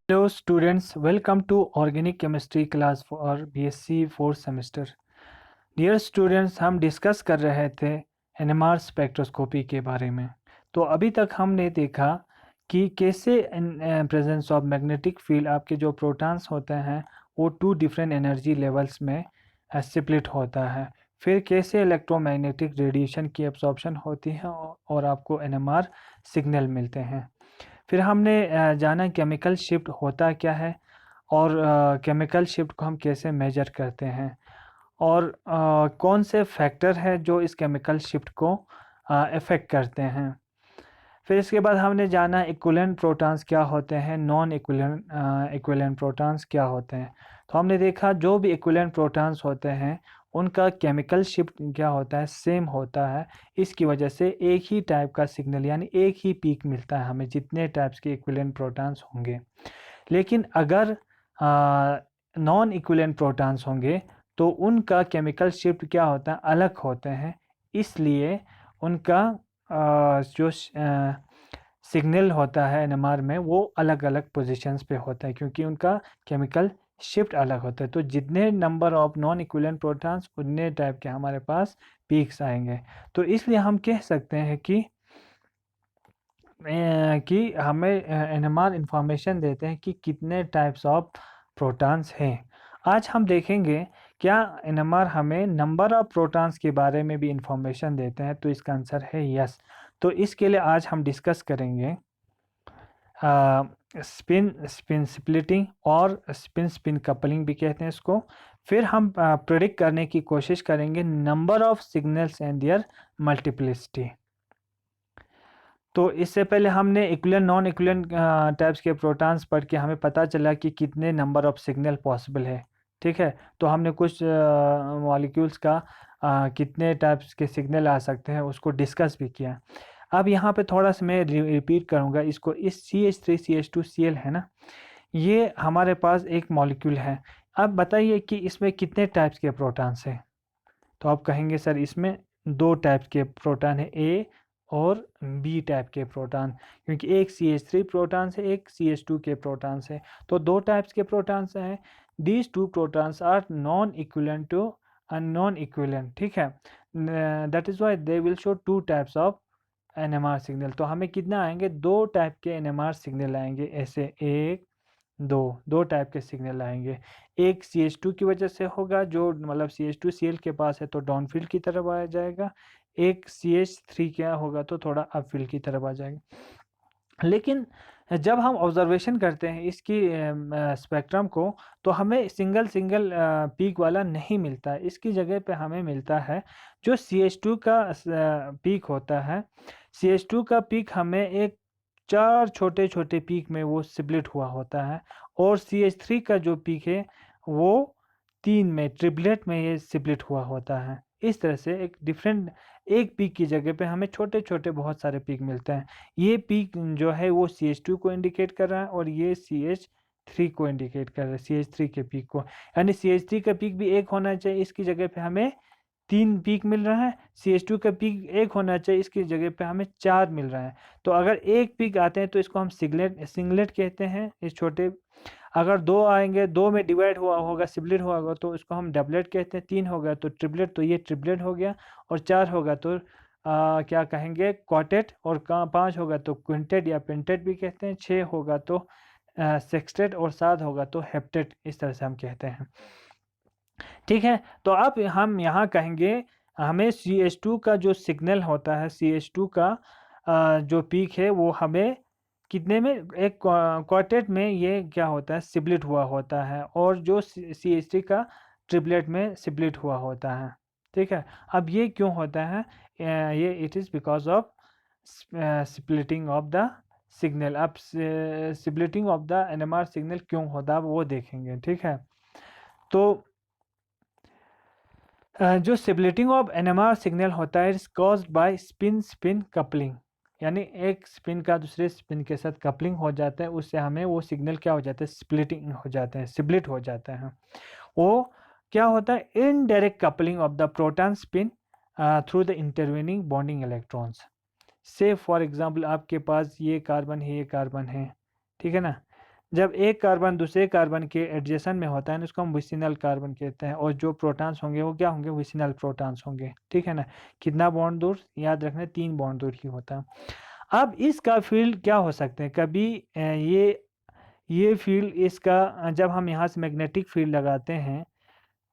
Hello students, welcome to Organic Chemistry class for BSc 4th semester. Dear students, हम discuss कर रहे थे NMR spectroscopy के बारे में। तो अभी तक हमने देखा कि कैसे प्रेजेंस ऑफ मैग्नेटिक फील्ड आपके जो प्रोटॉन्स होते हैं वो टू डिफरेंट एनर्जी लेवल्स में स्प्लिट होता है। फिर कैसे इलेक्ट्रोमैग्नेटिक रेडिएशन की एब्जॉर्प्शन होती है और आपको NMR सिग्नल मिलते हैं। फिर हमने जाना केमिकल शिफ्ट होता क्या है और केमिकल शिफ्ट को हम कैसे मेजर करते हैं और कौन से फैक्टर है जो इस केमिकल शिफ्ट को इफ़ेक्ट करते हैं। फिर इसके बाद हमने जाना इक्विवेलेंट प्रोटॉन्स क्या होते हैं, नॉन इक्विवेलेंट प्रोटॉन्स क्या होते हैं। तो हमने देखा जो भी इक्विवेलेंट प्रोटॉन्स होते हैं उनका केमिकल शिफ्ट क्या होता है, सेम होता है। इसकी वजह से एक ही टाइप का सिग्नल यानी एक ही पीक मिलता है हमें जितने टाइप्स के इक्विवेलेंट प्रोटॉन्स होंगे। लेकिन अगर नॉन इक्विवेलेंट प्रोटॉन्स होंगे तो उनका केमिकल शिफ्ट क्या होता है, अलग होते हैं। इसलिए उनका जो सिग्नल होता है एनएमआर में वो अलग अलग पोजीशंस पे होता है क्योंकि उनका केमिकल शिफ्ट अलग होता है। तो जितने number of non equivalent protons उतने टाइप के हमारे पास पीक्स आएंगे। तो इसलिए हम कह सकते हैं कि हमें एनएमआर इंफॉर्मेशन देते हैं कि कितने टाइप्स ऑफ प्रोटॉन्स हैं। आज हम देखेंगे क्या एनएमआर हमें नंबर ऑफ प्रोटॉन्स के बारे में भी इंफॉर्मेशन देते हैं। तो इसका आंसर है यस। तो इसके लिए आज हम डिस्कस करेंगे स्पिन स्पिन स्प्लिटिंग और स्पिन स्पिन कपलिंग भी कहते हैं इसको। फिर हम प्रेडिक्ट करने की कोशिश करेंगे number of signals and their multiplicity. तो इससे पहले हमने इक्विवेलेंट नॉन इक्विवेलेंट टाइप्स के प्रोटॉन्स पढ़ के हमें पता चला कि कितने नंबर ऑफ सिग्नल पॉसिबल है। ठीक है, तो हमने कुछ मॉलिक्यूल्स का कितने टाइप्स के सिग्नल आ सकते हैं उसको डिस्कस भी किया। अब यहाँ पे थोड़ा सा मैं रिपीट करूँगा इसको। इस CH3CH2Cl है ना, ये हमारे पास एक मॉलिक्यूल है। अब बताइए कि इसमें कितने टाइप्स के प्रोटॉन्स हैं। तो आप कहेंगे सर इसमें दो टाइप के प्रोटॉन है, ए और बी टाइप के प्रोटॉन, क्योंकि एक CH3 प्रोटॉन से एक CH2 के प्रोटॉन से। तो दो टाइप्स के प्रोटॉन्स हैं। These two protons are non equivalent to non equivalent. ठीक है, that is why they will show two types of NMR signal. तो हमें कितना आएंगे, दो टाइप के एनएमआर सिग्नल आएंगे। ऐसे एक दो दो टाइप के सिग्नल आएंगे। एक CH2 की वजह से होगा जो मतलब CH2Cl के पास है तो डाउनफील्ड की तरफ आ जाएगा। एक CH3 क्या होगा तो थोड़ा अपफील्ड की तरफ आ जाएगा। लेकिन जब हम ऑब्जर्वेशन करते हैं इसकी स्पेक्ट्रम को तो हमें सिंगल सिंगल पीक वाला नहीं मिलता है। इसकी जगह पे हमें मिलता है जो CH2 का पीक होता है। CH2 का पीक हमें एक चार छोटे छोटे पीक में वो स्प्लिट हुआ होता है और CH3 का जो पीक है वो तीन में ट्रिपलेट में ये स्प्लिट हुआ होता है। इस तरह से एक डिफरेंट एक पीक की जगह पे हमें छोटे छोटे बहुत सारे पीक मिलते हैं। ये पीक जो है वो CH2 को इंडिकेट कर रहा है और ये CH3 को इंडिकेट कर रहा है, CH3 के पीक को। यानी CH3 का पीक भी एक होना चाहिए, इसकी जगह पे हमें तीन पीक मिल रहा है। CH2 का पीक एक होना चाहिए, इसकी जगह पे हमें चार मिल रहा है। तो अगर एक पीक आते हैं तो इसको हम सिंगलेट कहते हैं इस छोटे। अगर दो आएंगे, दो में डिवाइड हुआ होगा, स्प्लिट हुआ होगा तो इसको हम डबलेट कहते हैं। तीन हो गया तो ट्रिपलेट, तो ये ट्रिपलेट हो गया। और चार होगा तो क्या कहेंगे, क्वार्टेट। और पाँच होगा तो क्विंटेट या पेंटेट भी कहते हैं। छः होगा तो सेक्सटेट और सात होगा तो हेप्टेट। इस तरह से हम कहते हैं। ठीक है, तो अब हम यहाँ कहेंगे हमें CH2 का जो सिग्नल होता है, CH2 का जो पीक है वो हमें कितने में, एक क्वार्टेट में ये क्या होता है, स्प्लिट हुआ होता है। और जो CH3 का ट्रिपलेट में स्प्लिट हुआ होता है। ठीक है, अब ये क्यों होता है, ये it is because of splitting of the signal. अब splitting of the NMR signal क्यों होता है वो देखेंगे। ठीक है, तो जो स्प्लिटिंग ऑफ NMR सिग्नल होता है is caused by spin spin coupling. यानी एक स्पिन का दूसरे स्पिन के साथ कपलिंग हो जाता है, उससे हमें वो सिग्नल क्या हो जाता है, स्प्लिटिंग हो जाते हैं, स्प्लिट हो जाते हैं। वो क्या होता है, indirect coupling of the proton spin through the intervening bonding electrons. से फॉर एग्जांपल आपके पास ये कार्बन है, ये कार्बन है, ठीक है ना। जब एक कार्बन दूसरे कार्बन के एडजेसेंट में होता है ना, उसको हम विसिनल कार्बन कहते हैं, और जो प्रोटॉन्स होंगे वो क्या होंगे, विसिनल प्रोटॉन्स होंगे। ठीक है ना। कितना बॉन्ड दूर, याद रखना 3 बॉन्ड दूर ही होता है। अब इसका फील्ड क्या हो सकते हैं, कभी ये फील्ड इसका जब हम यहाँ से मैग्नेटिक फील्ड लगाते हैं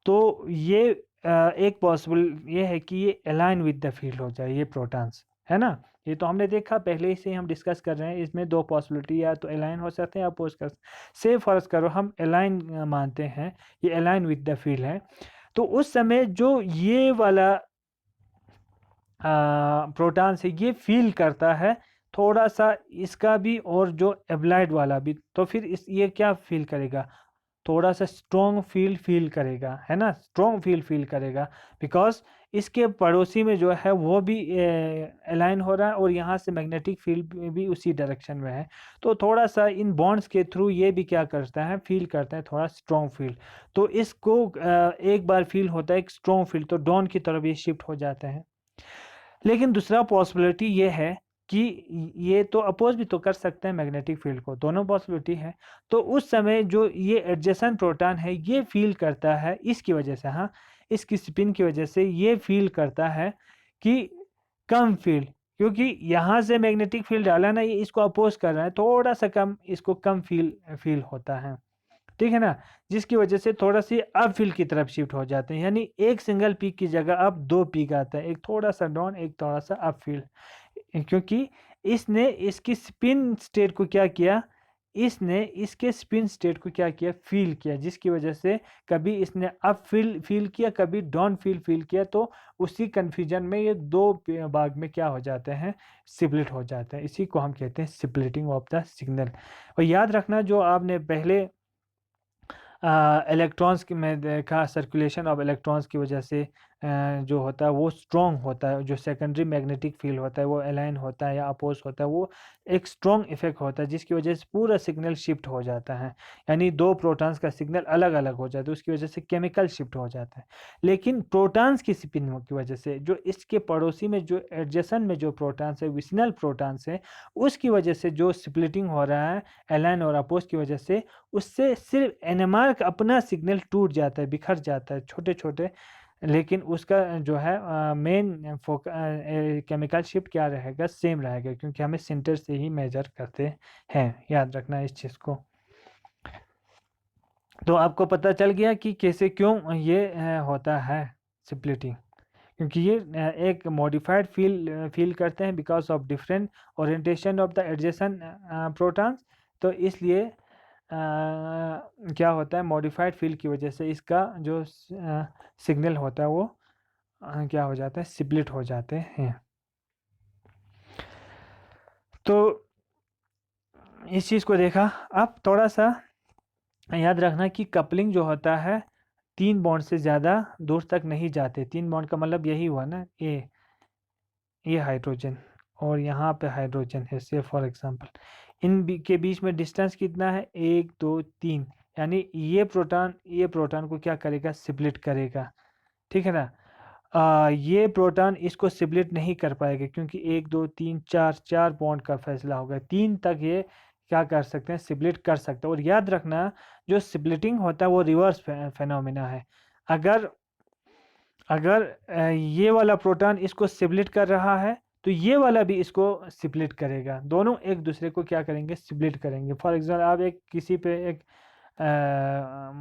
तो ये एक पॉसिबल ये है कि ये अलाइन विद द फील्ड हो जाए, ये प्रोटॉन्स है ना। ये तो हमने देखा पहले ही से हम डिस्कस कर रहे हैं, इसमें 2 पॉसिबिलिटी, या तो अलाइन हो सकते हैं या अपोज कर। से फर्ज करो हम अलाइन मानते हैं, ये अलाइन विद द फील्ड है, तो उस समय जो ये वाला प्रोटॉन से ये फील करता है थोड़ा सा इसका भी, और जो एब्लाइड वाला भी, तो फिर इस ये क्या फील करेगा, थोड़ा सा स्ट्रॉन्ग फील करेगा, है ना, स्ट्रॉन्ग फील करेगा, बिकॉज इसके पड़ोसी में जो है वो भी अलाइन हो रहा है, और यहाँ से मैग्नेटिक फील्ड भी उसी डायरेक्शन में है, तो थोड़ा सा इन बॉन्ड्स के थ्रू ये भी क्या करता है, फील करता है थोड़ा स्ट्रॉन्ग फील। तो इसको एक बार फील होता है एक स्ट्रॉन्ग फील, तो डॉन की तरफ ये शिफ्ट हो जाते हैं। लेकिन दूसरा पॉसिबिलिटी ये है कि ये तो अपोज भी तो कर सकते हैं मैग्नेटिक फील्ड को, दोनों पॉसिबिलिटी है। तो उस समय जो ये एडजेसेंट प्रोटॉन है ये फील करता है इसकी वजह से, हाँ, इसकी स्पिन की वजह से ये फील करता है कि कम फील्ड, क्योंकि यहाँ से मैग्नेटिक फील्ड डाला ना, ये इसको अपोज कर रहा है, थोड़ा सा कम, इसको कम फील होता है। ठीक है ना, जिसकी वजह से थोड़ा सी अप फील्ड की तरफ शिफ्ट हो जाते हैं, यानी एक सिंगल पीक की जगह अब 2 पीक आता है, एक थोड़ा सा डाउन एक थोड़ा सा अप फील्ड, क्योंकि इसने इसकी स्पिन स्टेट को क्या किया, इसने इसके स्पिन स्टेट को क्या किया, फील किया, जिसकी वजह से कभी इसने अप फील किया, कभी डाउन फील किया, तो उसी कन्फ्यूजन में ये 2 भाग में क्या हो जाते हैं, स्प्लिट हो जाते हैं। इसी को हम कहते हैं स्प्लिटिंग ऑफ द सिग्नल। और याद रखना जो आपने पहले इलेक्ट्रॉन्स की में देखा, सर्कुलेशन ऑफ इलेक्ट्रॉन्स की वजह से जो होता है वो स्ट्रॉन्ग होता है, जो सेकेंडरी मैग्नेटिक फील्ड होता है वो अलाइन होता है या अपोज होता है, वो एक स्ट्रॉन्ग इफेक्ट होता है, जिसकी वजह से पूरा सिग्नल शिफ्ट हो जाता है, यानी 2 प्रोटॉन्स का सिग्नल अलग अलग हो जाता है, उसकी वजह से केमिकल शिफ्ट हो जाता है। लेकिन प्रोटॉन्स की स्पिन की वजह से जो इसके पड़ोसी में जो एडजेसेंट में जो प्रोटॉन्स है, विसिनल प्रोटॉन्स है, उसकी वजह से जो स्प्लिटिंग हो रहा है अलाइन और अपोज की वजह से, उससे सिर्फ एनएमआर का अपना सिग्नल टूट जाता है, बिखर जाता है छोटे छोटे, लेकिन उसका जो है मेन केमिकल शिफ्ट क्या रहेगा, सेम रहेगा, क्योंकि हमें सेंटर से ही मेजर करते हैं, याद रखना इस चीज़ को। तो आपको पता चल गया कि कैसे क्यों ये होता है स्प्लिटिंग, क्योंकि ये एक मॉडिफाइड फील करते हैं because of different orientation of the adjacent protons, तो इसलिए क्या होता है, मॉडिफाइड फील्ड की वजह से इसका जो सिग्नल होता है वो क्या हो जाता है, स्प्लिट हो जाते हैं। तो इस चीज़ को देखा। अब थोड़ा सा याद रखना कि कपलिंग जो होता है 3 बॉन्ड से ज़्यादा दूर तक नहीं जाते। 3 बॉन्ड का मतलब यही हुआ ना, ये हाइड्रोजन और यहाँ पे हाइड्रोजन है, से फॉर एग्जांपल के बीच में डिस्टेंस कितना है, 1 2 3, यानी ये प्रोटॉन को क्या करेगा, स्प्लिट करेगा। ठीक है ना। ये प्रोटॉन इसको स्प्लिट नहीं कर पाएगा, क्योंकि 1 2 3 4 बॉन्ड का फैसला होगा, 3 तक ये क्या कर सकते हैं, स्प्लिट कर सकते हैं। और याद रखना जो स्प्लिटिंग होता है वो रिवर्स फेनोमेना है। अगर अगर ये वाला प्रोटॉन इसको स्प्लिट कर रहा है तो ये वाला भी इसको स्प्लिट करेगा, दोनों एक दूसरे को क्या करेंगे, स्प्लिट करेंगे। फॉर एग्जाम्पल आप एक किसी पे एक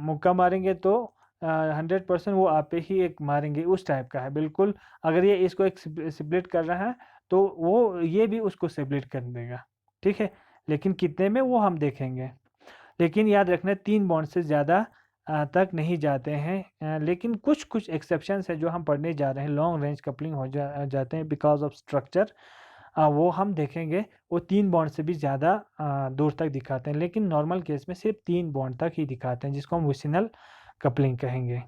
मुक्का मारेंगे तो 100% वो आप पे ही एक मारेंगे, उस टाइप का है बिल्कुल। अगर ये इसको एक स्प्लिट कर रहा है तो वो ये भी उसको स्प्लिट कर देगा। ठीक है, लेकिन कितने में वो हम देखेंगे। लेकिन याद रखना 3 बॉन्ड से ज़्यादा तक नहीं जाते हैं, लेकिन कुछ कुछ एक्सेप्शंस है जो हम पढ़ने जा रहे हैं, लॉन्ग रेंज कपलिंग हो जाते हैं बिकॉज ऑफ स्ट्रक्चर, वो हम देखेंगे। वो 3 बॉन्ड से भी ज़्यादा दूर तक दिखाते हैं, लेकिन नॉर्मल केस में सिर्फ 3 बॉन्ड तक ही दिखाते हैं, जिसको हम विसिनल कपलिंग कहेंगे।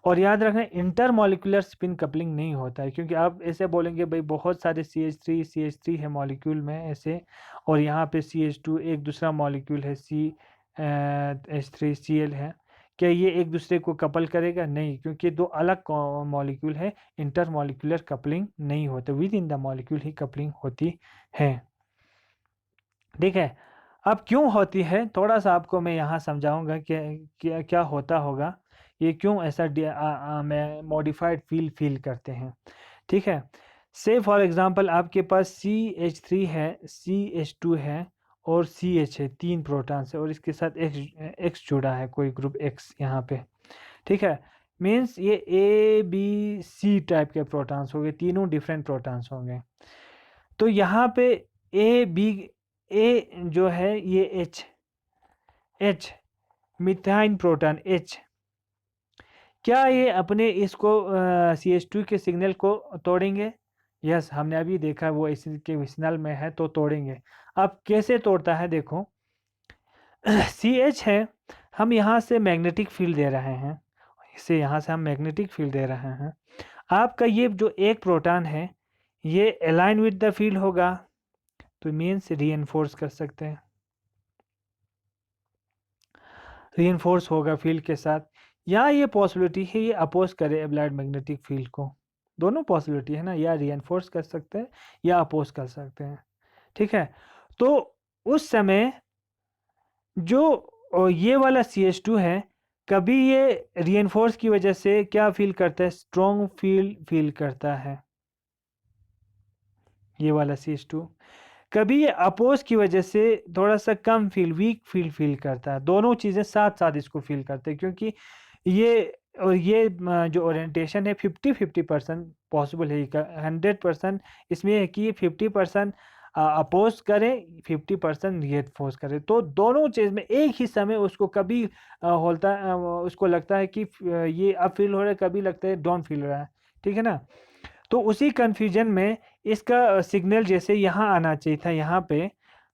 और याद रखना इंटर मॉलिक्यूलर स्पिन कपलिंग नहीं होता है, क्योंकि आप ऐसे बोलेंगे भाई बहुत सारे CH3 है मॉलिक्यूल में ऐसे, और यहाँ पे CH2 एक दूसरा मॉलिक्यूल है CH3Cl है, क्या ये एक दूसरे को कपल करेगा, नहीं, क्योंकि 2 अलग मॉलिक्यूल है, इंटर मॉलिक्यूलर कपलिंग नहीं होता, with in the molecule he coupling होती है। ठीक है। अब क्यों होती है, थोड़ा सा आपको मैं यहाँ समझाऊंगा कि क्या क्या होता होगा, ये क्यों ऐसा मैं मॉडिफाइड फील करते हैं। ठीक है, से फॉर एग्जांपल आपके पास CH3 है, CH2 है और CH है, 3 प्रोटॉन्स है और इसके साथ X जुड़ा है, कोई ग्रुप X यहाँ पे। ठीक है, मीन्स ये ABC टाइप के प्रोटॉन्स हो गए, तीनों डिफरेंट प्रोटॉन्स होंगे। तो यहाँ पे A जो है ये H मिथाइन प्रोटॉन H, क्या ये अपने इसको CH2 के सिग्नल को तोड़ेंगे? यस, हमने अभी देखा वो इसके विशनल में है तो तोड़ेंगे। अब कैसे तोड़ता है देखो, CH है, हम यहाँ से मैग्नेटिक फील्ड दे रहे हैं, इसे यहाँ से हम मैग्नेटिक फील्ड दे रहे हैं। आपका ये जो एक प्रोटॉन है ये अलाइन विद द फील्ड होगा, तो मीन्स रीइंफोर्स कर सकते हैं, रीइंफोर्स होगा फील्ड के साथ। या ये पॉसिबिलिटी है ये अपोज करे अप्लाइड मैग्नेटिक फील्ड को, दोनों पॉसिबिलिटी है ना, या रीइंफोर्स कर सकते हैं या अपोज कर सकते हैं। ठीक है, तो उस समय जो ये वाला CH2 है, कभी ये रीइंफोर्स की वजह से क्या फील करता है, स्ट्रॉन्ग फील करता है ये वाला CH2, कभी ये अपोज की वजह से थोड़ा सा कम वीक फील करता है। दोनों चीज़ें साथ साथ इसको फील करते हैं, क्योंकि ये और ये जो ओरिएंटेशन है 50-50% पॉसिबल है, 100% इसमें है कि 50% अपोज करें, 50% रीइंफोर्स करें। तो दोनों चीज़ में एक ही समय उसको कभी उसको लगता है कि ये अब फील हो रहा है, कभी लगता है डाउन फील हो रहा है। ठीक है ना, तो उसी कन्फ्यूजन में इसका सिग्नल जैसे यहाँ आना चाहिए था यहाँ पे,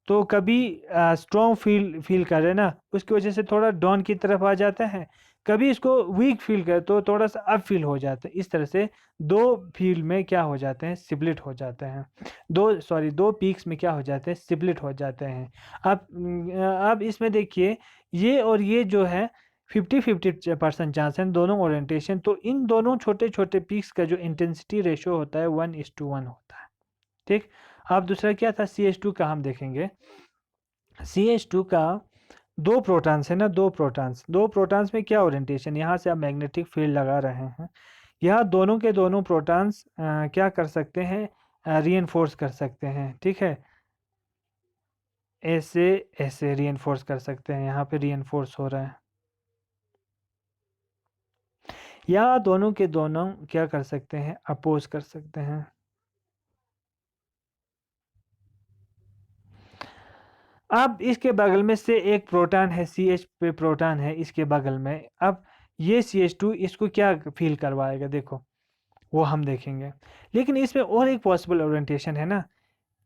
तो कभी स्ट्रॉन्ग फील कर रहे ना, उसकी वजह से थोड़ा डाउन की तरफ आ जाता है, कभी इसको वीक फील करे तो थोड़ा सा अप फील हो जाता है। इस तरह से दो फील्ड में क्या हो जाते हैं, स्प्लिट हो जाते हैं, दो पीक्स में क्या हो जाते हैं, स्प्लिट हो जाते हैं। अब इसमें देखिए ये और ये जो है 50-50% चांस है दोनों ओरिएंटेशन, तो इन दोनों छोटे छोटे पीक्स का जो इंटेंसिटी रेशो होता है 1:1 होता है। ठीक, अब दूसरा क्या था, CH2 का हम देखेंगे। CH2 का दो प्रोटॉन्स है ना, दो प्रोटॉन्स में क्या ओरिएंटेशन, यहाँ से आप मैग्नेटिक फील्ड लगा रहे हैं, यहाँ दोनों के दोनों प्रोटॉन्स क्या कर सकते हैं, रीइंफोर्स कर सकते हैं। ठीक है, ऐसे ऐसे रीइंफोर्स कर सकते हैं, यहाँ पे रीइंफोर्स हो रहा है, या दोनों के दोनों क्या कर सकते हैं, अपोज कर सकते हैं। अब इसके बगल में से एक प्रोटॉन है, CH पे प्रोटॉन है इसके बगल में, अब ये CH2 इसको क्या फील करवाएगा, देखो वो हम देखेंगे। लेकिन इसमें और एक पॉसिबल ओरिएंटेशन है ना,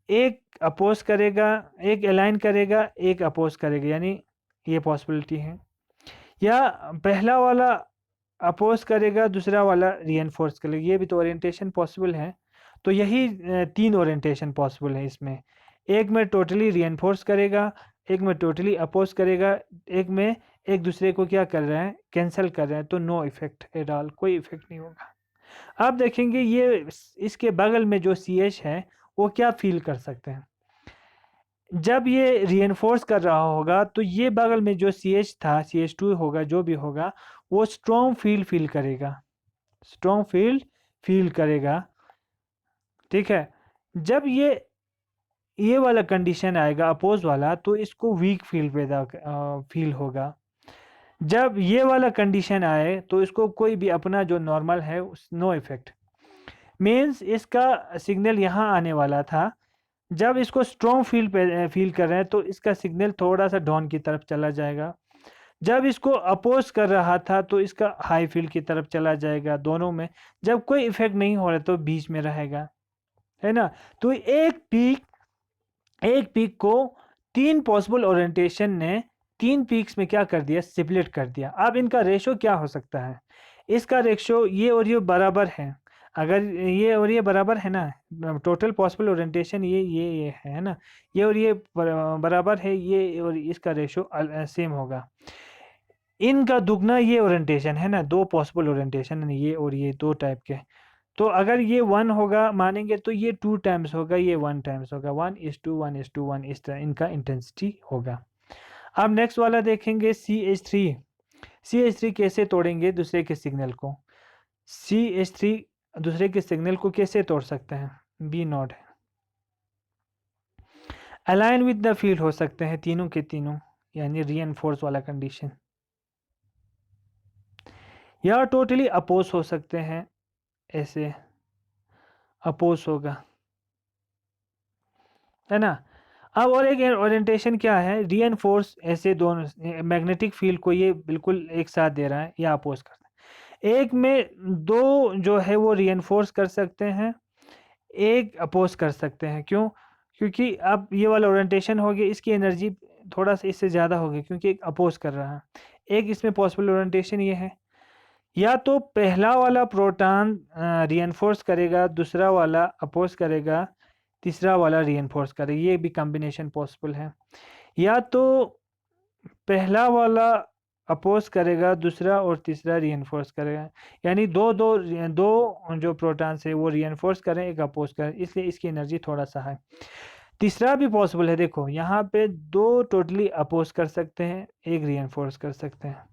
एक अपोज करेगा, एक अलाइन करेगा, एक अपोज करेगा, यानी ये पॉसिबिलिटी है। या पहला वाला अपोज करेगा, दूसरा वाला रीइंफोर्स करेगा, ये भी तो ओरिएंटेशन पॉसिबल है। तो यही 3 ओरिएंटेशन पॉसिबल है इसमें, एक में टोटली रीइंफोर्स करेगा, एक में टोटली अपोज करेगा, एक में एक दूसरे को क्या कर रहे हैं, कैंसिल कर रहे हैं, तो नो इफेक्ट एट ऑल, कोई इफेक्ट नहीं होगा। अब देखेंगे ये इसके बगल में जो CH है वो क्या फील कर सकते हैं, जब ये रीइंफोर्स कर रहा होगा तो ये बगल में जो CH था, CH2 होगा जो भी होगा, वो स्ट्रॉन्ग फील करेगा, स्ट्रॉन्ग फील करेगा। ठीक है, जब ये वाला कंडीशन आएगा अपोज वाला, तो इसको वीक फील होगा। जब ये वाला कंडीशन आए तो इसको कोई भी अपना जो नॉर्मल है नो इफेक्ट, मीन्स इसका सिग्नल यहाँ आने वाला था, जब इसको स्ट्रॉन्ग फील कर रहे हैं तो इसका सिग्नल थोड़ा सा डाउन की तरफ चला जाएगा, जब इसको अपोज कर रहा था तो इसका हाई फील्ड की तरफ चला जाएगा, दोनों में जब कोई इफेक्ट नहीं हो रहा तो बीच में रहेगा, है ना। तो एक पीक को 3 पॉसिबल ओरिएंटेशन ने 3 पीक्स में क्या कर दिया, स्प्लिट कर दिया। अब इनका रेशो क्या हो सकता है, इसका रेशो ये और ये बराबर है, अगर ये और ये बराबर है ना, टोटल पॉसिबल ओरिएंटेशन ये है ना, ये और ये बराबर है, ये और इसका रेशो सेम होगा। इनका दुगना ये ओरिएंटेशन है ना, 2 पॉसिबल ओरिएंटेशन है ये और ये 2 टाइप के, तो अगर ये 1 होगा मानेंगे तो ये 2 टाइम्स होगा, ये 1 टाइम्स होगा, 1:1:1 इस तरह इनका इंटेंसिटी होगा। अब नेक्स्ट वाला देखेंगे CH3। CH3 कैसे तोड़ेंगे दूसरे के सिग्नल को? CH3 दूसरे के सिग्नल को कैसे तोड़ सकते हैं? बी नोड है। अलाइन विद द फील्ड हो सकते हैं तीनों के तीनों, यानी रीएनफोर्स वाला कंडीशन, या टोटली अपोज हो सकते हैं, ऐसे अपोज होगा, है ना। अब और एक ओरिएंटेशन क्या है, रीएनफोर्स ऐसे दोनों मैग्नेटिक फील्ड को ये बिल्कुल एक साथ दे रहा है या अपोज करता है। एक में दो जो है वो रीएनफोर्स कर सकते हैं, एक अपोज कर सकते हैं। क्यों? क्योंकि अब ये वाला ओरिएंटेशन हो गया, इसकी एनर्जी थोड़ा सा इससे ज़्यादा होगी क्योंकि एक अपोज कर रहा है। एक इसमें पॉसिबल ओरिएंटेशन ये है, या तो पहला वाला प्रोटॉन रीएनफोर्स करेगा, दूसरा वाला अपोज करेगा, तीसरा वाला रीएनफोर्स करेगा, ये भी कॉम्बिनेशन पॉसिबल है। या तो पहला वाला अपोज करेगा, दूसरा और तीसरा रीएनफोर्स करेगा, यानी दो जो प्रोटॉन्स है वो रीएनफोर्स करें, एक अपोज करें, इसलिए इसकी एनर्जी थोड़ा सा है। तीसरा भी पॉसिबल है, देखो यहाँ पे दो टोटली अपोज कर सकते हैं, एक रीएनफोर्स कर सकते हैं।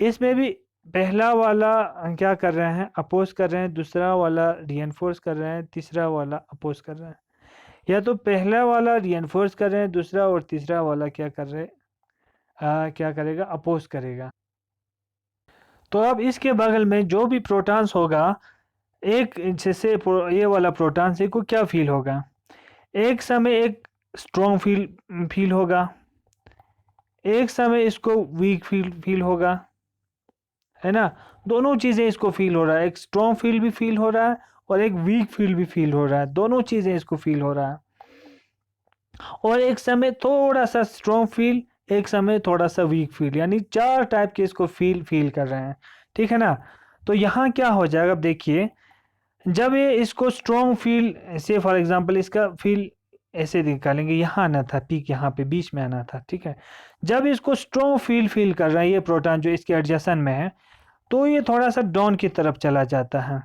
इसमें भी पहला वाला क्या कर रहे हैं, अपोज कर रहे हैं, दूसरा वाला रीएनफोर्स कर रहे हैं, तीसरा वाला अपोज कर रहे हैं। या तो पहला वाला रीएनफोर्स कर रहे हैं, दूसरा और तीसरा वाला क्या कर रहे हैं, क्या करेगा, अपोज करेगा। तो अब इसके बगल में जो भी प्रोटॉन्स होगा, एक जैसे ये वाला प्रोटॉन से को क्या फील होगा, एक समय एक स्ट्रॉन्ग फील होगा, एक समय इसको वीक फील होगा, है ना। दोनों चीज़ें इसको फील हो रहा है, एक स्ट्रॉन्ग फील भी फील हो रहा है और एक वीक फील भी फील हो रहा है, दोनों चीज़ें इसको फील हो रहा है। और एक समय थोड़ा सा स्ट्रॉन्ग फील, एक समय थोड़ा सा वीक फील, यानी चार टाइप के इसको फील कर रहे हैं, ठीक है ना। तो यहाँ क्या हो जाएगा, अब देखिए, जब ये इसको स्ट्रॉन्ग फील से फॉर एग्जांपल इसका फील ऐसे निकालेंगे, यहाँ आना था पीक, यहाँ पे बीच में आना था, ठीक है। जब इसको स्ट्रॉन्ग फील कर रहा है ये प्रोटॉन जो इसके एडजेसेंट में है, तो ये थोड़ा सा डाउन की तरफ चला जाता है।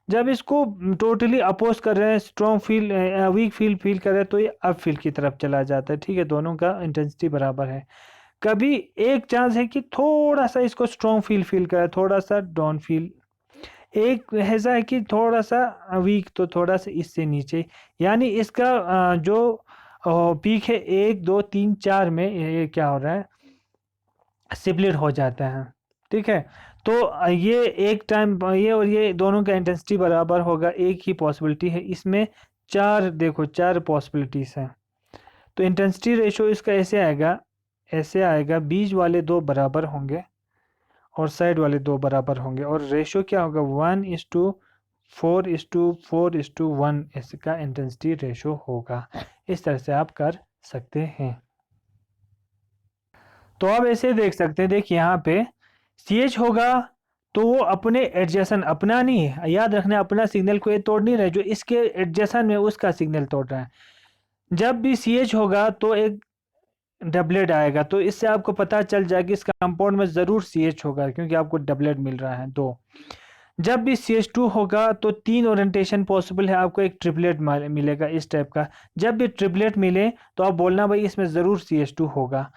जब इसको टोटली अपोज कर रहे हैं, स्ट्रॉन्ग वीक फील कर रहे हैं, तो ये अप फील की तरफ चला जाता है, ठीक है। दोनों का इंटेंसिटी बराबर है। कभी एक चांस है कि थोड़ा सा इसको स्ट्रॉन्ग फील करे, थोड़ा सा डाउन फील, एक ऐसा है कि थोड़ा सा वीक, तो थोड़ा सा इससे नीचे, यानी इसका जो पीक है 1 2 3 4 में ये क्या हो रहा है, स्प्लिट हो जाता है, ठीक है। तो ये एक टाइम ये और ये दोनों का इंटेंसिटी बराबर होगा, एक ही पॉसिबिलिटी है इसमें, चार देखो चार पॉसिबिलिटीज हैं। तो इंटेंसिटी रेशो इसका ऐसे आएगा, बीच वाले दो बराबर होंगे और साइड वाले दो बराबर होंगे, और रेशो क्या होगा, 1:4:4:1 इसका इंटेंसिटी रेशो होगा। इस तरह से आप कर सकते हैं। तो आप ऐसे देख सकते हैं, देखिए यहाँ पे CH होगा तो वो अपने एडजेसेंट, अपना नहीं है, याद रखना, अपना सिग्नल को ये तोड़ नहीं रहा है, जो इसके एडजेसेंट में उसका सिग्नल तोड़ रहा है। जब भी CH होगा तो एक डबलेट आएगा, तो इससे आपको पता चल जाएगा कि इस कंपाउंड में ज़रूर CH होगा, क्योंकि आपको डबलेट मिल रहा है दो। जब भी CH2 होगा तो तीन ओरिएंटेशन पॉसिबल है, आपको एक ट्रिपलेट मिलेगा इस टाइप का। जब भी ट्रिपलेट मिले तो आप बोलना भाई इसमें ज़रूर CH2 होगा।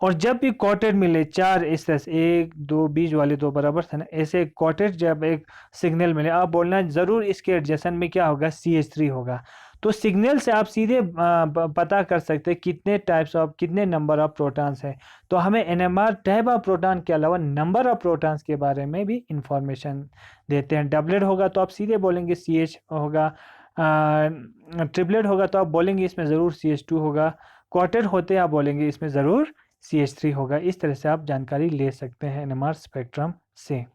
और जब भी कॉटेड मिले, चार इस तरह से, एक दो बीच वाले दो बराबर थे ना, ऐसे कॉटेड जब एक सिग्नल मिले, आप बोलना ज़रूर इसके एडजेसेंट में क्या होगा, CH3 होगा। तो सिग्नल से आप सीधे पता कर सकते हैं कितने नंबर ऑफ प्रोटॉन्स है। तो हमें NMR टाइप ऑफ प्रोटॉन के अलावा नंबर ऑफ प्रोटॉन्स के बारे में भी इंफॉर्मेशन देते हैं। डबलेट होगा तो आप सीधे बोलेंगे CH होगा, ट्रिपलेट होगा तो आप बोलेंगे इसमें ज़रूर CH2 होगा, क्वार्टेट होते आप बोलेंगे इसमें ज़रूर CH3 होगा। इस तरह से आप जानकारी ले सकते हैं NMR स्पेक्ट्रम से।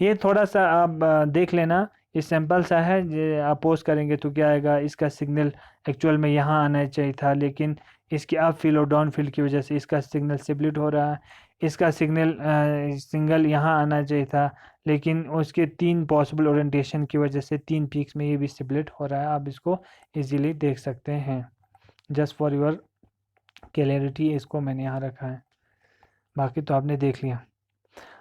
ये थोड़ा सा आप देख लेना, ये सैंपल सा है, ये आप पोस्ट करेंगे तो क्या आएगा, इसका सिग्नल एक्चुअल में यहाँ आना चाहिए था, लेकिन इसकी अप फील और डाउन फील की वजह से इसका सिग्नल स्प्लिट हो रहा है। इसका सिंगल यहाँ आना चाहिए था, लेकिन उसके तीन पॉसिबल ओरिएंटेशन की वजह से तीन पीक्स में ये भी स्प्लिट हो रहा है। आप इसको इजीली देख सकते हैं। जस्ट फॉर योर क्लैरिटी इसको मैंने यहाँ रखा है, बाकी तो आपने देख लिया।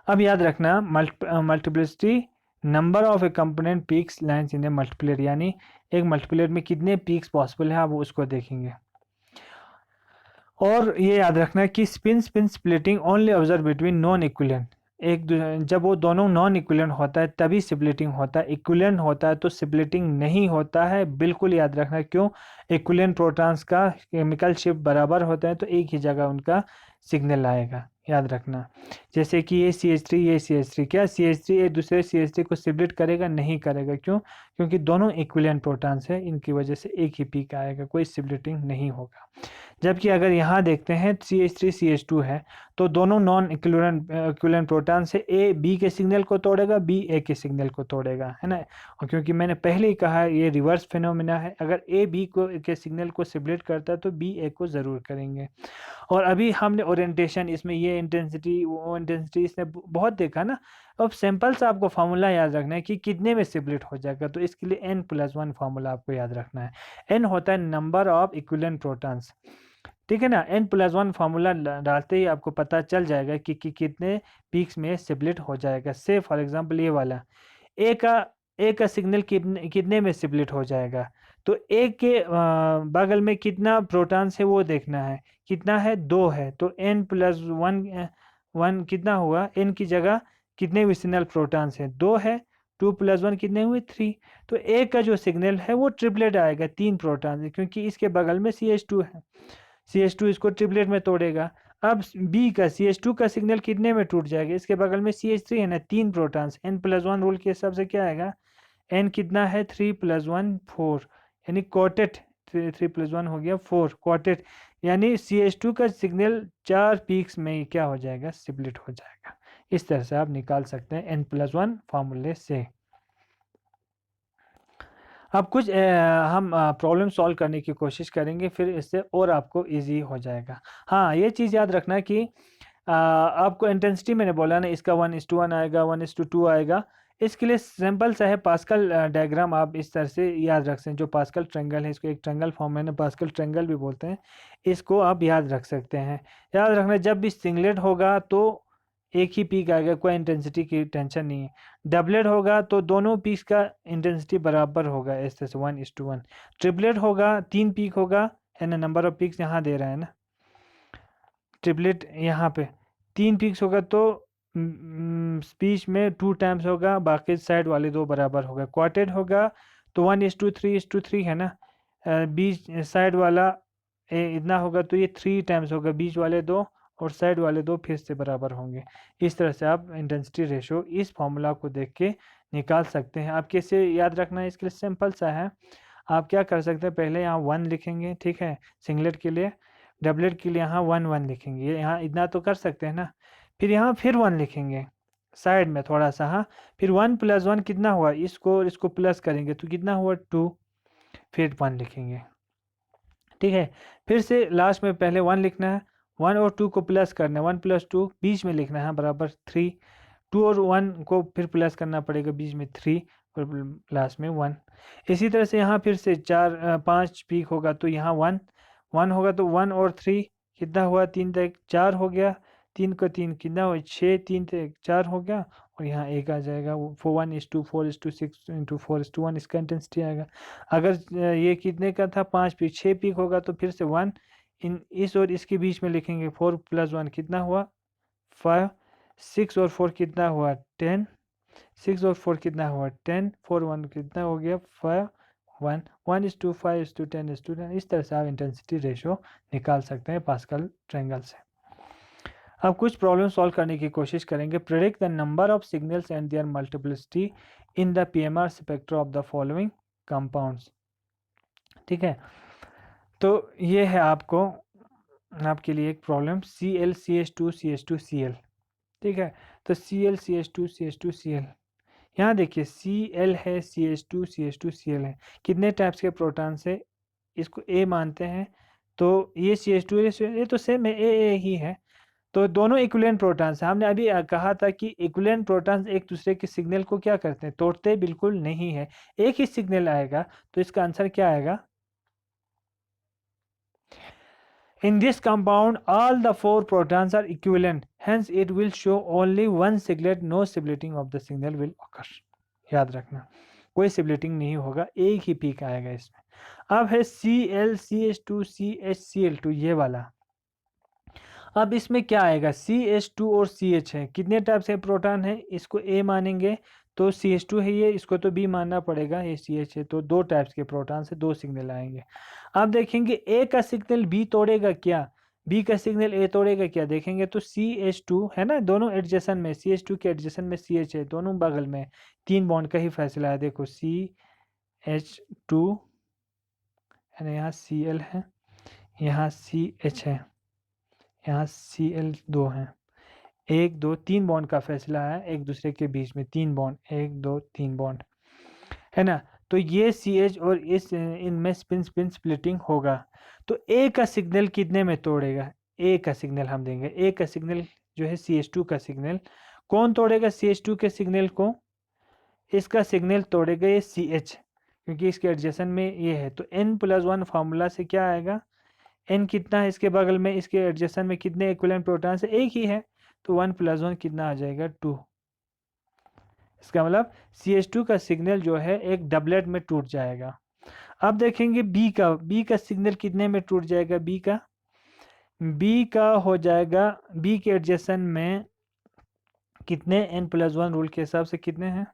अब याद रखना, multiplicity number of A component peaks lines in A multiplayer, यानी एक मल्टीप्लेयर में कितने पीक्स पॉसिबल है, आप उसको देखेंगे। और ये याद रखना है कि spin splitting only observe between non equivalent, जब वो दोनों नॉन इक्विवेलेंट होता है तभी स्प्लिटिंग होता है, इक्विवेलेंट होता है तो स्प्लिटिंग नहीं होता है, बिल्कुल याद रखना। क्यों? इक्विवेलेंट प्रोटॉन्स का केमिकल शिफ्ट बराबर होता है तो एक ही जगह उनका सिग्नल आएगा, याद रखना। जैसे कि ये CH3 ये CH3, क्या CH3 एक दूसरे CH3 को स्प्लिट करेगा? नहीं करेगा। क्यों? क्योंकि दोनों इक्विवेलेंट प्रोटॉन्स है, इनकी वजह से एक ही पीक आएगा, कोई स्प्लिटिंग नहीं होगा। जबकि अगर यहाँ देखते हैं CH3 CH2 है तो दोनों नॉन इक्विवेलेंट प्रोटॉन से A B के सिग्नल को तोड़ेगा, B A के सिग्नल को तोड़ेगा, है ना। और क्योंकि मैंने पहले ही कहा ये रिवर्स फिनोमिना है, अगर A B के सिग्नल को स्प्लिट करता है तो B A को ज़रूर करेंगे। और अभी हमने ओरिएंटेशन, इसमें ये इंटेंसिटी वो इंटेंसिटी इसने बहुत देखा ना। अब सिंपल सा आपको फार्मूला याद रखना है कि कितने में स्प्लिट हो जाएगा, तो इसके लिए N+1 फार्मूला आपको याद रखना है। N होता है नंबर ऑफ इक्विवेलेंट प्रोटॉन्स, ठीक है ना। N+1 फार्मूला डालते ही आपको पता चल जाएगा कि कितने पीक्स में स्प्लिट हो जाएगा। से फॉर एग्जांपल ये वाला ए का सिग्नल कितने में स्प्लिट हो जाएगा, तो ए के बगल में कितना प्रोटॉन्स है वो देखना है, कितना है? 2 है, तो N+1 कितना हुआ? N की जगह कितने विसिनल प्रोटॉन्स है? 2 है, 2+1 कितने हुए? 3। तो ए का जो सिग्नल है वो ट्रिपलेट आएगा, 3 प्रोटॉन्स है, क्योंकि इसके बगल में CH2 है, CH2 इसको ट्रिपलेट में तोड़ेगा। अब B का CH2 का सिग्नल कितने में टूट जाएगा? इसके बगल में CH3 है ना, 3 प्रोटॉन्स। N+1 रूल के हिसाब से क्या आएगा? N कितना है? 3+1 4, यानी क्वार्टेट। 3+1 हो गया 4 क्वार्टेट, यानी CH2 का सिग्नल 4 पीक्स में क्या हो जाएगा? स्प्लिट हो जाएगा। इस तरह से आप निकाल सकते हैं N+1 फार्मूले से। अब कुछ हम प्रॉब्लम सॉल्व करने की कोशिश करेंगे, फिर इससे और आपको इजी हो जाएगा। हाँ, ये चीज़ याद रखना कि आपको इंटेंसिटी मैंने बोला ना, इसका 1:1 आएगा, 1:2 आएगा। इसके लिए सिंपल सा है, पास्कल डायग्राम आप इस तरह से याद रख सकते हैं। जो पास्कल ट्रायंगल है, इसको एक ट्रायंगल फॉर्म है ना, पास्कल ट्रायंगल भी बोलते हैं, इसको आप याद रख सकते हैं। याद रखना, जब भी सिंगलेट होगा तो एक ही पीक आएगा, कोई इंटेंसिटी की टेंशन नहीं है। डबलेट होगा तो दोनों पीक्स का इंटेंसिटी बराबर होगा, इस तरह से 1:1। ट्रिपलेट होगा 3 पीक होगा, है ना, नंबर ऑफ पीक्स यहाँ दे रहा है ना। ट्रिपलेट यहाँ पे 3 पीक्स होगा तो स्पीच में 2 टाइम्स होगा, बाकी साइड वाले 2 बराबर होगा। क्वार्टेट होगा तो 1:3 है ना, बीच साइड वाला इतना होगा तो ये 3 टाइम्स होगा, बीच वाले 2 और साइड वाले 2 फिर से बराबर होंगे। इस तरह से आप इंटेंसिटी रेशो इस फॉर्मूला को देख के निकाल सकते हैं। आप कैसे याद रखना है, इसके लिए सिंपल सा है। आप क्या कर सकते हैं, पहले यहाँ 1 लिखेंगे, ठीक है, सिंगलेट के लिए। डबलेट के लिए यहाँ 1 लिखेंगे, यहाँ इतना तो कर सकते हैं ना। फिर यहाँ फिर 1 लिखेंगे साइड में थोड़ा सा, हाँ। फिर 1+1 कितना हुआ, इसको प्लस करेंगे तो कितना हुआ 2, फिर 1 लिखेंगे, ठीक है। फिर से लास्ट में पहले 1 लिखना है, 1 और 2 को प्लस करना है, 1+2 बीच में लिखना है बराबर 3, 2 और 1 को फिर प्लस करना पड़ेगा, बीच में 3 और लास्ट में 1। इसी तरह से यहाँ फिर से 5 पीक होगा तो यहाँ 1 होगा तो 1 और 3 कितना हुआ, 3 तक 4 हो गया, 3 को 3 कितना हुआ 6, 3 तक 4 हो गया, और यहाँ 1 आ जाएगा। 1:4:6 × 4:1 इसका इंटेंसिटी आएगा। अगर ये कितने का था, 5 पीक, 6 पीक होगा तो फिर से 1 इस और इसके बीच में लिखेंगे। 4+1 कितना हुआ 5, 6 और 4 कितना हुआ 10, 6 और 4 कितना हुआ 10, 4 1 कितना हो गया 5 1, 1:5:10:10। इस तरह से आप इंटेंसिटी रेशो निकाल सकते हैं पास्कल ट्रायंगल से। अब कुछ प्रॉब्लम सॉल्व करने की कोशिश करेंगे। Predict the number of signals and their multiplicity in the PMR spectra of the following compounds, ठीक है। तो ये है आपके लिए एक problem, Cl CH2 CH2 Cl, ठीक है। तो Cl CH2 CH2 Cl, यहाँ देखिए Cl है, CH2 CH2 Cl है, कितने टाइप्स के प्रोटॉन्स है, इसको A मानते हैं, तो ये CH2 ये तो सेम है, A ही है, तो दोनों इक्विवेलेंट प्रोटॉन्स हैं। हमने अभी कहा था कि इक्विवेलेंट प्रोटॉन्स एक दूसरे के सिग्नल को क्या करते हैं, तोड़ते बिल्कुल नहीं है, एक ही सिग्नल आएगा, तो इसका आंसर क्या आएगा। In this compound, all the 4 protons are equivalent. Hence, it will show only one singlet. No splitting of the signal will occur. याद रखना, कोई स्प्लिटिंग नहीं होगा, एक ही पीक आएगा इसमें। अब है ClCH2 CHCl2 ये वाला। अब इसमें क्या आएगा, CH2 और CH है, कितने टाइप से प्रोटॉन है, इसको A मानेंगे तो CH2 है ये, इसको तो B मानना पड़ेगा, ये CH है, तो दो टाइप्स के प्रोटॉन से दो सिग्नल आएंगे। अब देखेंगे A का सिग्नल B तोड़ेगा क्या, B का सिग्नल A तोड़ेगा क्या, देखेंगे तो CH2 है ना, दोनों एडजेसन में, CH2 के एडजेसन में CH है, दोनों बगल में, 3 बॉन्ड का ही फैसला है। देखो CH2 है ना, यहाँ Cl है, यहाँ CH है, यहाँ Cl2 है, 1 2 3 बॉन्ड का फैसला है एक दूसरे के बीच में, 3 बॉन्ड, 1 2 3 बॉन्ड है ना। तो ये CH और इस इनमें स्पिन स्पिन स्प्लिटिंग होगा। तो A का सिग्नल कितने में तोड़ेगा, A का सिग्नल हम देंगे, A का सिग्नल जो है CH2 का सिग्नल, कौन तोड़ेगा CH2 के सिग्नल को, इसका सिग्नल तोड़ेगा ये CH, क्योंकि इसके एडजेसन में ये है। तो N+1 फार्मूला से क्या आएगा, N कितना है इसके बगल में, इसके एडजेसन में कितने इक्विवेलेंट प्रोटॉन है, एक ही है, तो 1+1 कितना आ जाएगा 2। इसका मतलब CH2 का सिग्नल जो है एक डबलेट में टूट जाएगा। अब देखेंगे B का सिग्नल कितने में टूट जाएगा, B का हो जाएगा, B के एडजेसन में कितने, N+1 रूल के हिसाब से कितने हैं,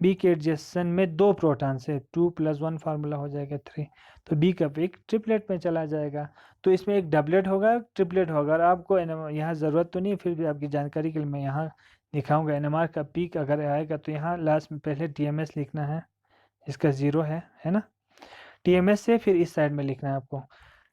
B के एडजेसन में 2 प्रोटॉन से, 2+1 फार्मूला हो जाएगा 3, तो B का पीक ट्रिपलेट में चला जाएगा। तो इसमें एक डबलेट होगा, ट्रिपलेट होगा, और आपको यहाँ ज़रूरत तो नहीं, फिर भी आपकी जानकारी के लिए मैं यहाँ दिखाऊंगा। NMR का पीक अगर आएगा तो यहाँ लास्ट में पहले TMS लिखना है, इसका 0 है ना, TMS से फिर इस साइड में लिखना है आपको।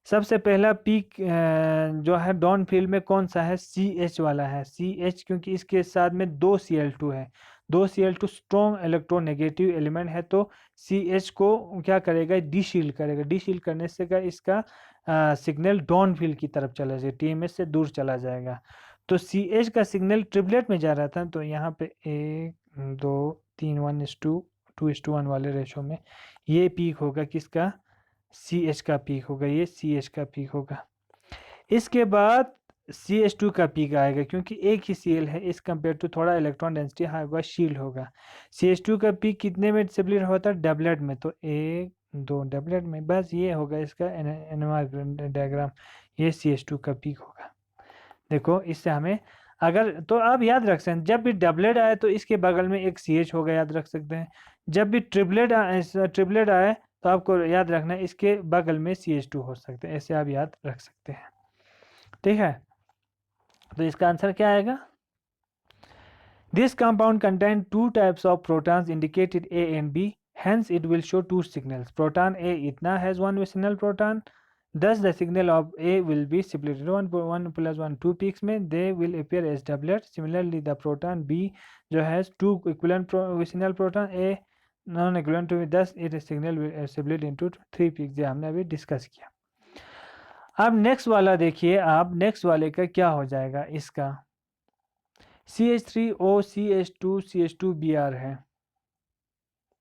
सबसे पहला पीक जो है डाउन फील्ड में कौन सा है, CH वाला है, CH, क्योंकि इसके साथ में 2 Cl2 है, 2 Cl2 स्ट्रॉन्ग इलेक्ट्रोनेगेटिव एलिमेंट है, तो CH को क्या करेगा, डीशील्ड करेगा, डीशील्ड करने से का इसका सिग्नल डाउन फील्ड की तरफ चला जाएगा, TMS से दूर चला जाएगा। तो CH का सिग्नल ट्रिपलेट में जा रहा था, तो यहाँ पे 1 2 3 1:2 वाले रेशो में ये पीक होगा किसका, CH का पीक होगा, ये CH का पीक होगा। इसके बाद CH2 का पीक आएगा, क्योंकि एक ही Cl है, इस कंपेयर टू थोड़ा इलेक्ट्रॉन डेंसिटी हाई होगा, शील्ड होगा। CH2 का पीक कितने में स्प्लिट होता है, डबलेट में, तो 1 2 डबलेट में, बस ये होगा इसका NMR डायग्राम, ये CH2 का पीक होगा। देखो इससे हमें अगर, तो आप याद रख सकते हैं, जब भी डबलेट आए तो इसके बगल में एक CH होगा, याद रख सकते हैं। जब भी ट्रिपलेट आए तो आपको याद रखना है इसके बगल में CH2 हो सकते हैं, ऐसे आप याद रख सकते हैं, ठीक है। तो इसका आंसर क्या आएगा, this compound contain 2 types of protons indicated A and B, hence it will show 2 signals. Proton A itna has 1 vicinal proton, thus the signal of A will be split 1+1 2 peaks में, they will appear as doublet. Similarly the proton B जो has 2 equivalent vicinal proton A non equivalent to, thus its signal will split into 3 peaks, जो हमने अभी discuss किया। अब next वाला देखिए आप, नेक्स्ट वाले का क्या हो जाएगा, इसका CH3O CH2 CH2Br है,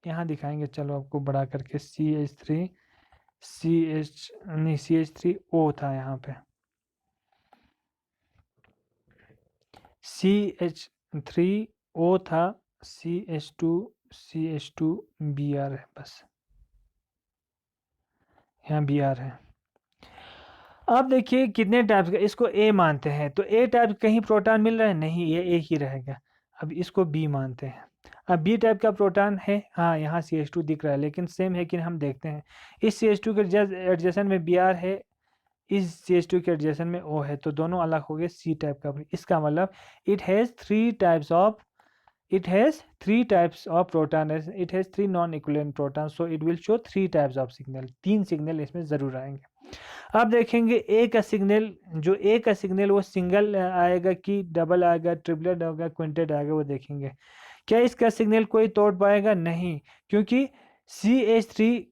यहाँ दिखाएंगे, चलो आपको बड़ा करके, CH3O था यहाँ पे, CH3O था, CH2Br है, बस यहाँ Br है। अब देखिए कितने टाइप्स का, इसको A मानते हैं, तो A टाइप कहीं प्रोटॉन मिल रहा है, नहीं, ये एक ही रहेगा। अब इसको B मानते हैं, अब B टाइप का प्रोटॉन है, हाँ यहाँ CH2 दिख रहा है, लेकिन सेम है कि हम देखते हैं, इस CH2 के एडजेसन में Br है, इस CH2 के एडजेसन में O है, तो दोनों अलग हो गए C टाइप का। इसका मतलब it has 3 types of proton, it has 3 non equivalent proton, so it will show 3 types of signal, 3 signal इसमें ज़रूर आएंगे। अब देखेंगे A का सिग्नल, जो A का सिग्नल वो सिंगल आएगा कि डबल आएगा, ट्रिपलेट आएगा, क्विंटेट आएगा, वो देखेंगे। क्या इसका सिग्नल कोई तोड़ पाएगा, नहीं, क्योंकि CH3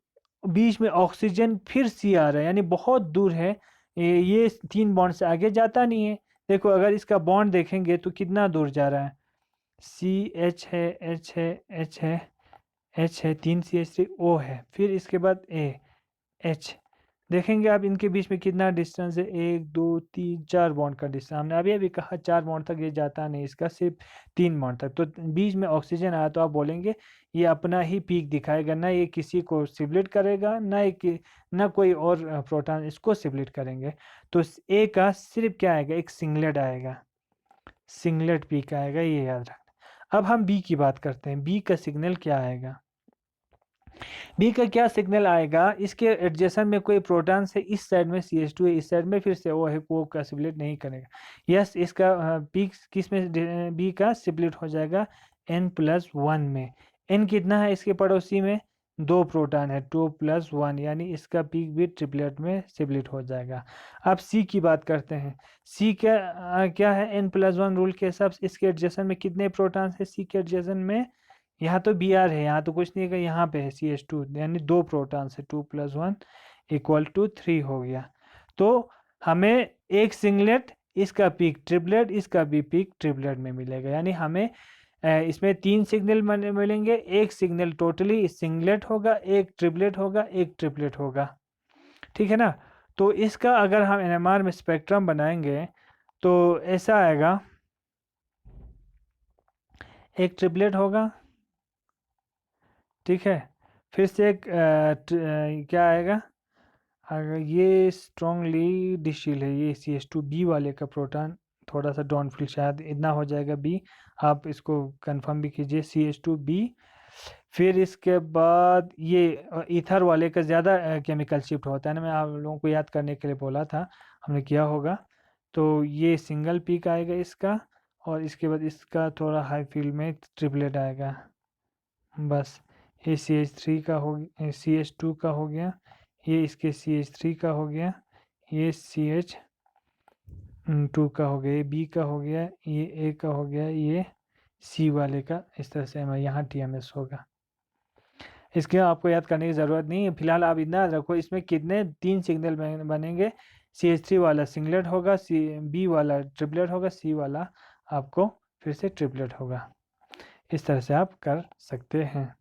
बीच में ऑक्सीजन फिर C आ रहा है, यानी बहुत दूर है, ये 3 बॉन्ड से आगे जाता नहीं है। देखो अगर इसका बॉन्ड देखेंगे तो कितना दूर जा रहा है, CH है, H है, H है, H है, 3 CH3 O है, फिर इसके बाद A H, देखेंगे आप इनके बीच में कितना डिस्टेंस है, 1 2 3 4 बॉन्ड का डिस्टेंस। हमने अभी अभी कहा 4 बॉन्ड तक ये जाता नहीं, इसका सिर्फ 3 बॉन्ड तक। तो बीच में ऑक्सीजन आया तो आप बोलेंगे ये अपना ही पीक दिखाएगा, ना ये किसी को सिबलेट करेगा, ना कोई और प्रोटॉन इसको सिबलेट करेंगे। तो ए का सिर्फ क्या आएगा, एक सिंगलेट आएगा, सिंगलेट पीक आएगा, ये याद रखना। अब हम बी की बात करते हैं, बी का सिग्नल क्या आएगा। बी का क्या सिग्नल आएगा, इसके एडजेसेंट में कोई प्रोटॉन से इस साइड में CH2 है, इस साइड में फिर से वो का सिबलेट नहीं करेगा। यस, इसका पीक किस में, बी का सिबलेट हो जाएगा N+1 में। N कितना है इसके पड़ोसी में, 2 प्रोटॉन है, 2+1, यानी इसका पीक भी ट्रिपलेट में सिबलेट हो जाएगा। अब सी की बात करते हैं। सी क्या है, N+1 रूल के हिसाब से इसके एडजेसेंट में कितने प्रोटॉन है, सी के एडजेसेंट में, यहाँ तो Br है, यहाँ तो कुछ नहीं है, यहाँ पे है CH2, यानी 2 प्रोटॉन से 2+1 = 3 हो गया। तो हमें एक सिंगलेट, इसका पीक ट्रिपलेट, इसका भी पीक ट्रिपलेट में मिलेगा, यानी हमें इसमें 3 सिग्नल मिलेंगे। एक सिग्नल टोटली सिंगलेट होगा, एक ट्रिपलेट होगा, एक ट्रिपलेट होगा, ठीक है ना। तो इसका अगर हम NMR में स्पेक्ट्रम बनाएंगे तो ऐसा आएगा, एक ट्रिपलेट होगा, ठीक है, फिर से एक क्या आएगा, अगर ये स्ट्रॉन्गली डिशील है, ये CH2 बी वाले का प्रोटॉन थोड़ा सा डाउनफिल, शायद इतना हो जाएगा बी, आप इसको कंफर्म भी कीजिए, CH2 बी। फिर इसके बाद ये ईथर वाले का ज़्यादा केमिकल शिफ्ट होता है ना, मैं आप लोगों को याद करने के लिए बोला था, हमने किया होगा। तो ये सिंगल पीक आएगा इसका, और इसके बाद इसका थोड़ा हाई फील्ड में ट्रिपलेट आएगा, बस। ये CH3 का हो गया, CH2 का हो गया, ये इसके CH3 का हो गया, ये CH2 का हो गया, ये B का हो गया, ये A का हो गया, ये C वाले का इस तरह से हमारे यहाँ TMS होगा। इसके आपको याद करने की ज़रूरत नहीं है, फिलहाल आप इतना रखो इसमें कितने 3 सिग्नल बनेंगे। CH3 वाला सिंगलेट होगा, B वाला ट्रिपलेट होगा, C वाला आपको फिर से ट्रिपलेट होगा। इस तरह से आप कर सकते हैं।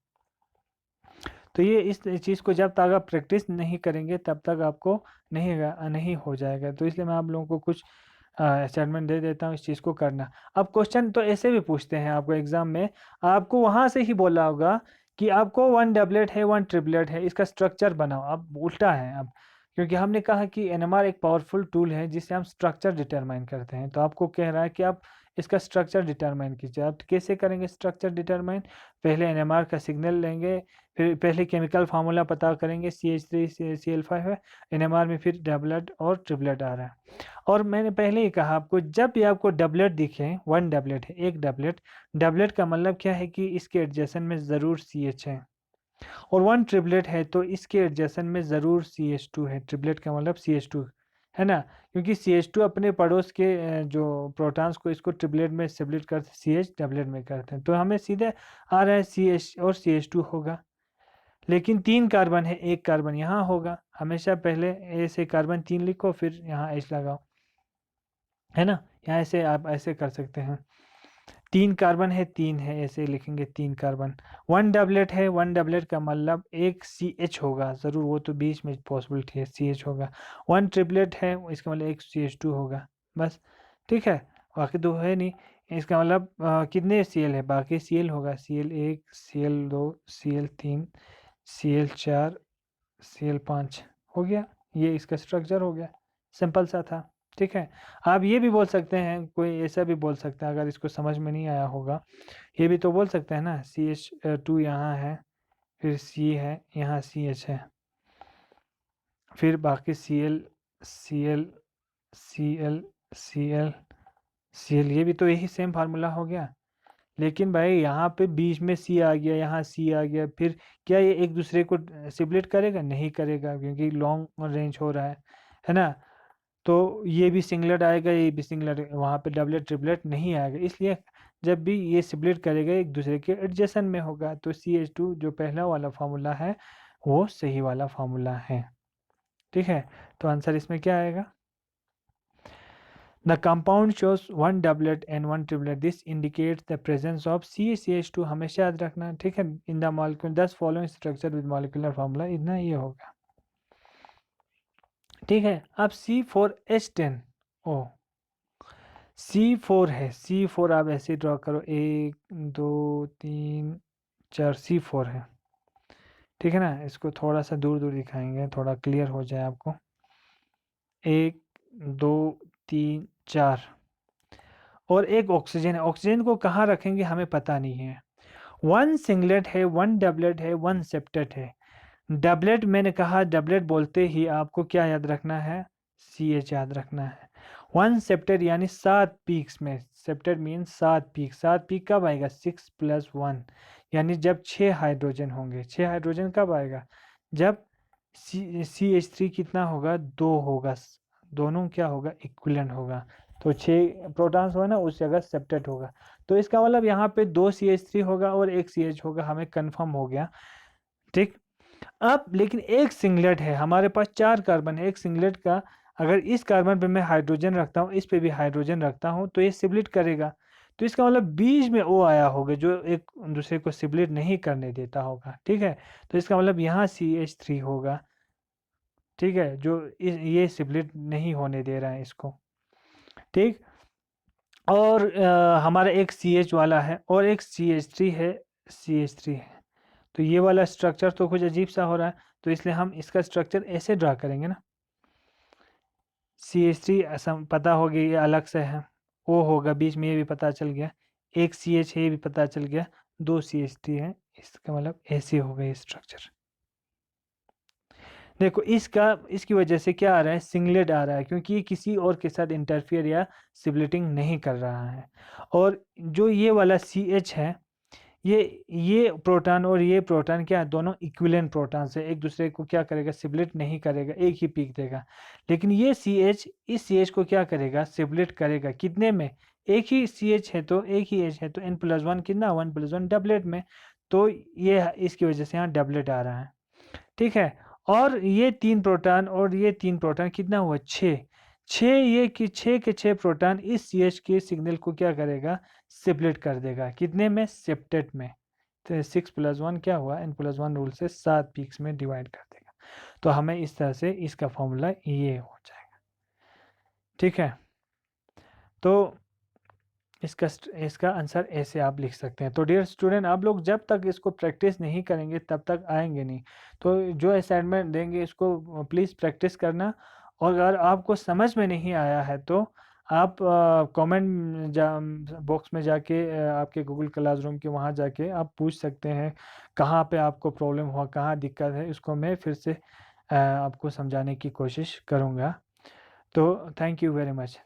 तो ये इस चीज़ को जब तक आप प्रैक्टिस नहीं करेंगे तब तक आपको नहीं हो जाएगा। तो इसलिए मैं आप लोगों को कुछ असाइनमेंट दे देता हूँ इस चीज़ को करना। अब क्वेश्चन तो ऐसे भी पूछते हैं आपको एग्ज़ाम में, आपको वहाँ से ही बोला होगा कि आपको 1 डबलेट है 1 ट्रिपलेट है, इसका स्ट्रक्चर बनाओ। अब उल्टा है, अब क्योंकि हमने कहा कि NMR एक पावरफुल टूल है जिससे हम स्ट्रक्चर डिटरमाइन करते हैं, तो आपको कह रहा है कि आप इसका स्ट्रक्चर डिटरमाइन कीजिए। आप कैसे करेंगे स्ट्रक्चर डिटरमाइन, पहले NMR का सिग्नल लेंगे, फिर पहले केमिकल फार्मूला पता करेंगे, CH3Cl5 है, NMR में फिर डबलेट और ट्रिपलेट आ रहा है। और मैंने पहले ही कहा आपको, जब भी आपको डबलेट दिखे, 1 डबलेट है, एक डबलेट, डबलेट का मतलब क्या है कि इसके एडजेसेंट में ज़रूर CH है, और 1 ट्रिपलेट है तो इसके एडजेसेंट में ज़रूर CH2 है। ट्रिपलेट का मतलब CH2 है ना, क्योंकि CH2 अपने पड़ोस के जो प्रोटॉन्स को इसको ट्रिपलेट में सिबलेट करते हैं, CH डबलेट में करते हैं, तो हमें सीधे आ रहा है CH और CH2 होगा। लेकिन 3 कार्बन है, एक कार्बन यहाँ होगा, हमेशा पहले ए से कार्बन 3 लिखो, फिर यहाँ H लगाओ, है ना। यहाँ ऐसे आप ऐसे कर सकते हैं, 3 कार्बन है, 3 है, ऐसे लिखेंगे 3 कार्बन। 1 डबलेट है, 1 डबलेट का मतलब एक CH होगा ज़रूर, वो तो बीच में पॉसिबिलिटी है CH होगा। 1 ट्रिपलेट है, इसका मतलब एक CH2 होगा, बस, ठीक है, बाकी तो है नहीं। इसका मतलब कितने Cl है, बाकी Cl होगा, Cl1 Cl2 Cl3 Cl4 Cl5 हो गया, ये इसका स्ट्रक्चर हो गया, सिंपल सा था, ठीक है। आप ये भी बोल सकते हैं, कोई ऐसा भी बोल सकता है अगर इसको समझ में नहीं आया होगा, ये भी तो बोल सकते हैं ना, CH2 यहाँ है, फिर C है, यहाँ CH है, फिर बाकी Cl Cl Cl Cl Cl, ये भी तो यही सेम फार्मूला हो गया। लेकिन भाई यहाँ पे बीच में C आ गया, यहाँ C आ गया, फिर क्या ये एक दूसरे को सिबलेट करेगा, नहीं करेगा, क्योंकि लॉन्ग रेंज हो रहा है ना। तो ये भी सिंगलेट आएगा, ये भी सिंगलेट, वहाँ पे डबलेट ट्रिपलेट नहीं आएगा, इसलिए जब भी ये सिबलेट करेगा एक दूसरे के एडजेसेंट में होगा। तो CH2 जो पहला वाला फार्मूला है वो सही वाला फार्मूला है, ठीक है। तो आंसर इसमें क्या आएगा, the compound shows 1 doublet and 1 triplet, this indicates the presence of CH2, हमेशा याद रखना, ठीक है, in the molecule 10 following structure with molecular formula, इतना ये होगा। ठीक है। अब C4H10 ओ C4 है, C4 आप ऐसे ड्रॉ करो, 1 2 3 4 C4 है, ठीक है ना। इसको थोड़ा सा दूर दूर दिखाएंगे, थोड़ा क्लियर हो जाए आपको। 1 2 3 4 और एक ऑक्सीजन है। ऑक्सीजन को कहाँ रखेंगे हमें पता नहीं है। 1 सिंगलेट है, 1 डबलेट है, 1 सेप्टेट है। डबलेट मैंने कहा, डबलेट बोलते ही आपको क्या याद रखना है, CH याद रखना है। 1 सेप्टेट यानी 7 पीक्स में, सेप्टेट मीन 7 पीक। 7 पीक कब आएगा, 6 + 1 यानी जब 6 हाइड्रोजन होंगे। 6 हाइड्रोजन कब आएगा, जब CH3 कितना होगा, 2 होगा, दोनों क्या होगा, इक्विवेलेंट होगा। तो 6 प्रोटॉन्स होगा ना, उस जगह सेप्टेट होगा। तो इसका मतलब यहाँ पे 2 CH3 होगा और 1 CH होगा, हमें कंफर्म हो गया, ठीक। अब लेकिन एक सिंगलेट है, हमारे पास 4 कार्बन है। एक सिंगलेट का अगर इस कार्बन पे मैं हाइड्रोजन रखता हूँ, इस पे भी हाइड्रोजन रखता हूँ, तो ये सिबलेट करेगा। तो इसका मतलब बीच में O आया होगा जो एक दूसरे को सिबलेट नहीं करने देता होगा, ठीक है। तो इसका मतलब यहाँ CH3 होगा, ठीक है, जो ये सिबलेट नहीं होने दे रहा है इसको, ठीक। और हमारा एक CH वाला है और एक CH3 है, CH3 है। तो ये वाला स्ट्रक्चर तो कुछ अजीब सा हो रहा है, तो इसलिए हम इसका स्ट्रक्चर ऐसे ड्रा करेंगे ना। CH3 ऐसा पता हो गया, ये अलग से है। O होगा बीच में, ये भी पता चल गया। एक CH है, ये भी पता चल गया। 2 CH3 है, इसका मतलब ऐसे हो गया स्ट्रक्चर। देखो इसकी वजह से क्या आ रहा है, सिंगलेट आ रहा है, क्योंकि ये किसी और के साथ इंटरफियर या सिबलेटिंग नहीं कर रहा है। और जो ये वाला CH है, ये प्रोटॉन और ये प्रोटॉन क्या है, दोनों इक्विवेलेंट प्रोटॉन्स है, एक दूसरे को क्या करेगा, सिबलेट नहीं करेगा, एक ही पीक देगा। लेकिन ये CH इस CH को क्या करेगा, सिबलेट करेगा। कितने में, एक ही CH है तो एक ही H है, तो N+1 कितना, 1+1 डबलेट में। तो ये इसकी वजह से यहाँ डबलेट आ रहा है, ठीक है। और ये 3 प्रोटॉन और ये 3 प्रोटॉन कितना हुआ, 6। 6 ये कि 6 के 6 प्रोटॉन इस CH के सिग्नल को क्या करेगा, सेपरेट कर देगा। कितने में, सेप्टेट में। तो 6+1 क्या हुआ, N+1 रूल से 7 पीक्स में डिवाइड कर देगा। तो हमें इस तरह से इसका फॉर्मूला ये हो जाएगा, ठीक है। तो इसका आंसर ऐसे आप लिख सकते हैं। तो डियर स्टूडेंट, आप लोग जब तक इसको प्रैक्टिस नहीं करेंगे तब तक आएंगे नहीं। तो जो असाइनमेंट देंगे इसको प्लीज़ प्रैक्टिस करना। और अगर आपको समझ में नहीं आया है तो आप कमेंट बॉक्स में जाके आपके गूगल क्लासरूम के वहाँ जाके आप पूछ सकते हैं कहाँ पे आपको प्रॉब्लम हुआ, कहाँ दिक्कत है। इसको मैं फिर से आपको समझाने की कोशिश करूँगा। तो थैंक यू वेरी मच।